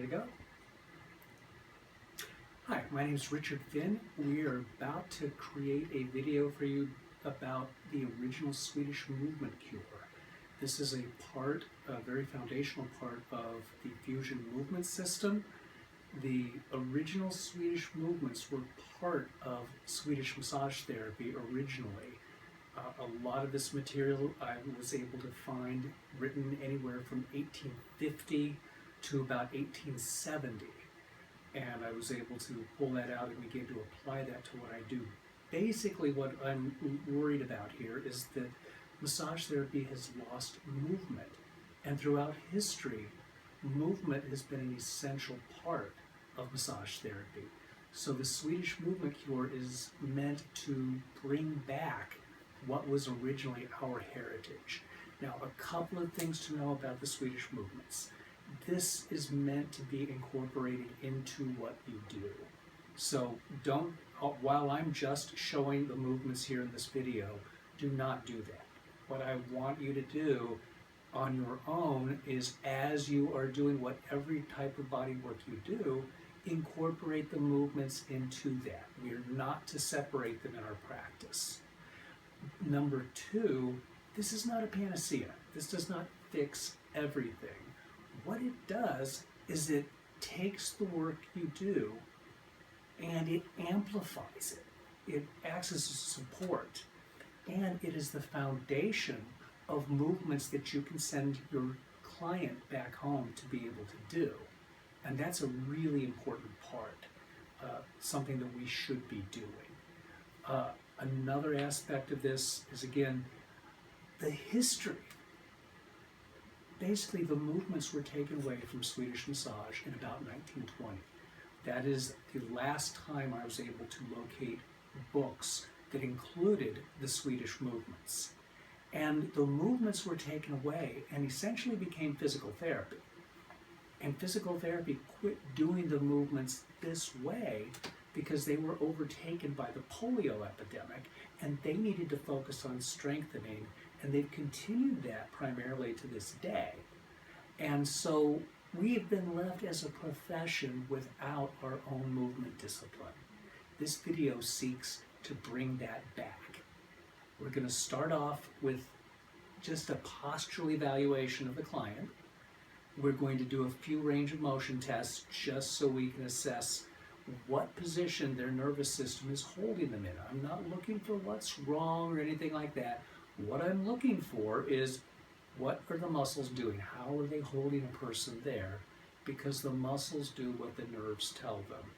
to go? Hi, my name is Richard Finn. We are about to create a video for you about the original Swedish movement cure. This is a very foundational part of the fusion movement system. The original Swedish movements were part of Swedish massage therapy originally. A lot of this material I was able to find written anywhere from 1850 to about 1870. And I was able to pull that out and begin to apply that to what I do. Basically, what I'm worried about here is that massage therapy has lost movement. And throughout history, movement has been an essential part of massage therapy. So the Swedish movement cure is meant to bring back what was originally our heritage. Now, a couple of things to know about the Swedish movements. This is meant to be incorporated into what you do. So while I'm just showing the movements here in this video, do not do that. What I want you to do on your own is, as you are doing whatever type of body work you do, incorporate the movements into that. We are not to separate them in our practice. Number two, this is not a panacea. This does not fix everything. What it does is it takes the work you do and it amplifies it. It acts as a support, and it is the foundation of movements that you can send your client back home to be able to do. And that's a really important part, something that we should be doing. Another aspect of this is, again, the history. Basically, the movements were taken away from Swedish massage in about 1920. That is the last time I was able to locate books that included the Swedish movements. And the movements were taken away and essentially became physical therapy. And physical therapy quit doing the movements this way because they were overtaken by the polio epidemic, and they needed to focus on strengthening, and they've continued that primarily to this day. And so we have been left as a profession without our own movement discipline. This video seeks to bring that back. We're going to start off with just a postural evaluation of the client. We're going to do a few range of motion tests just so we can assess what position their nervous system is holding them in. I'm not looking for what's wrong or anything like that. What I'm looking for is, what are the muscles doing? How are they holding a person there? Because the muscles do what the nerves tell them.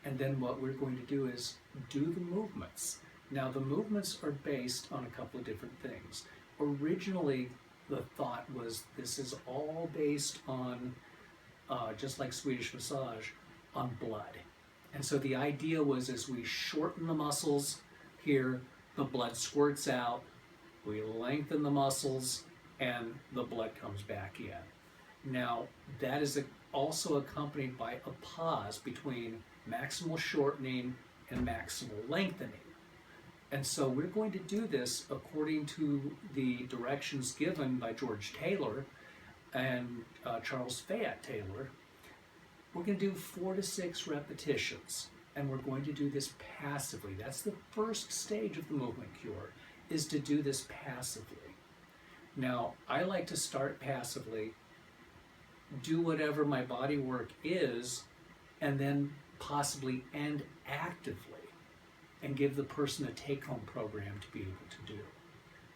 And then what we're going to do is do the movements. Now, the movements are based on a couple of different things. Originally, the thought was this is all based on, just like Swedish massage, on blood. And so the idea was, as we shorten the muscles here, the blood squirts out, we lengthen the muscles, and the blood comes back in. Now, that is also accompanied by a pause between maximal shortening and maximal lengthening. And so we're going to do this according to the directions given by George Taylor and Charles Fayette Taylor. We're going to do 4 to 6 repetitions, and we're going to do this passively. That's the first stage of the movement cure, is to do this passively. Now, I like to start passively, do whatever my body work is, and then possibly end actively and give the person a take-home program to be able to do.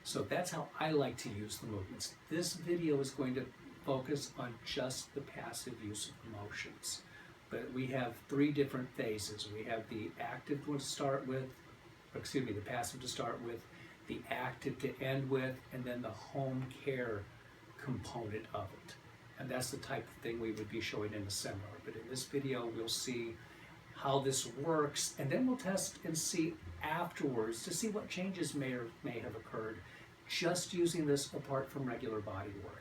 So that's how I like to use the movements. This video is going to focus on just the passive use of the motions. But we have 3 different phases. We have the active one to start with, the passive to start with, the active to end with, and then the home care component of it. And that's the type of thing we would be showing in the seminar. But in this video, we'll see how this works, and then we'll test and see afterwards to see what changes may have occurred just using this apart from regular body work.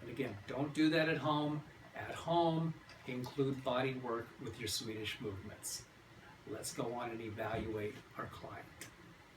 And again, don't do that at home. At home, include body work with your Swedish movements. Let's go on and evaluate our client.